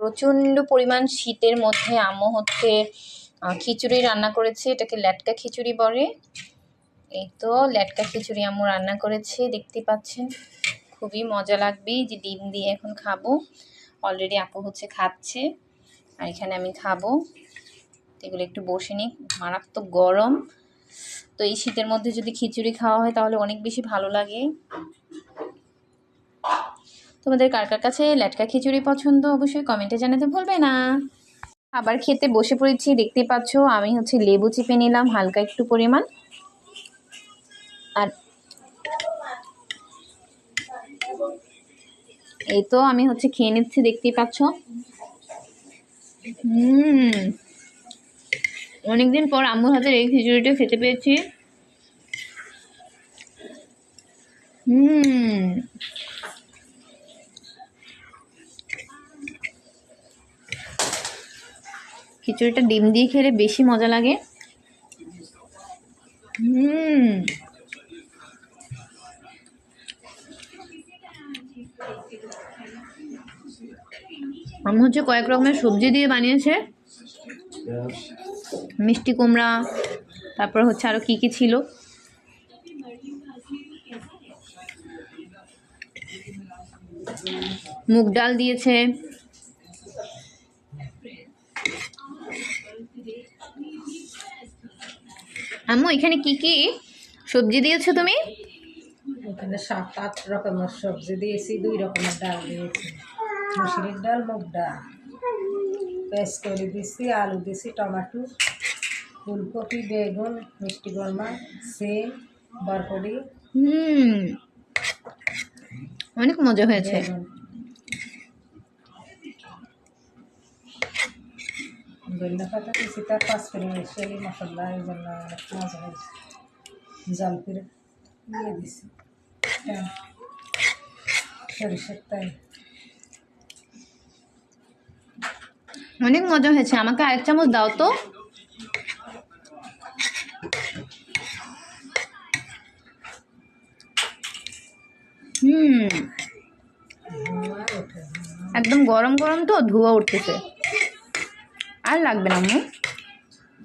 প্রচণ্ড পরিমাণ শীতের মধ্যে আম্মু হচ্ছে খিচুড়ি রান্না করেছে, এটাকে লেটকা খিচুড়ি বলে। এই তো লেটকা খিচুড়ি আম্মু রান্না করেছে, দেখতে পাচ্ছেন খুবই মজা লাগবে। যে ডিম দিয়ে এখন খাবো, অলরেডি আপু হচ্ছে খাচ্ছে আর এখানে আমি খাবো। এগুলো একটু বসে নিই, মারাত্মক গরম, তো এই শীতের মধ্যে যদি খিচুড়ি খাওয়া হয় তাহলে অনেক বেশি ভালো লাগে। তোমাদের কার কার কাছে লেটকা খিচুড়ি পছন্দ অবশ্যই কমেন্টে জানাতে ভুলবে না। আবার খেতে বসে পড়েছি, দেখতে পাচ্ছ আমি হচ্ছে লেবু চিপে নিলাম হালকা একটু পরিমাণ। আর এই তো আমি হচ্ছে খেয়ে নিচ্ছি, দেখতেই পাচ্ছ। অনেকদিন পর আম্মুর হাতের এই খিচুড়িটা খেতে পেয়েছি। খিচুড়িটা ডিম দিয়ে খেলে বেশি মজা লাগে। আম্মু হচ্ছে কয়েক রকমের সবজি দিয়ে বানিয়েছে, মিষ্টি কুমড়া, তারপর হচ্ছে আরো কি কি ছিল, মুগ ডাল দিয়েছে। আম্মু এখানে কি কি সবজি দিয়েছো তুমি? এখানে 7-8 রকমের সবজি দিয়েছি, 2 রকমের ডাল দিয়েছি, মুসুরির ডাল, মুগ ডাল, পেস্ট করে দিয়েছি, আলু দিয়েছি, টমেটো, ফুলকপি, বেগুন, মিষ্টি কুমড়া, সিম, বরবটি। অনেক মজা হয়েছে। ধনিয়া পাতা দিয়েছি, তার 5 মিশালি মশলা, এই জন্য অনেক মজা হয়েছে। জল করে দিয়ে দিছি, সরিষার তেল। অনেক মজা হয়েছে, আমাকে আরেক চামচ দাও তো। একদম গরম গরম তো ধোঁয়া উঠতেছে, আর লাগবে না আম্মু।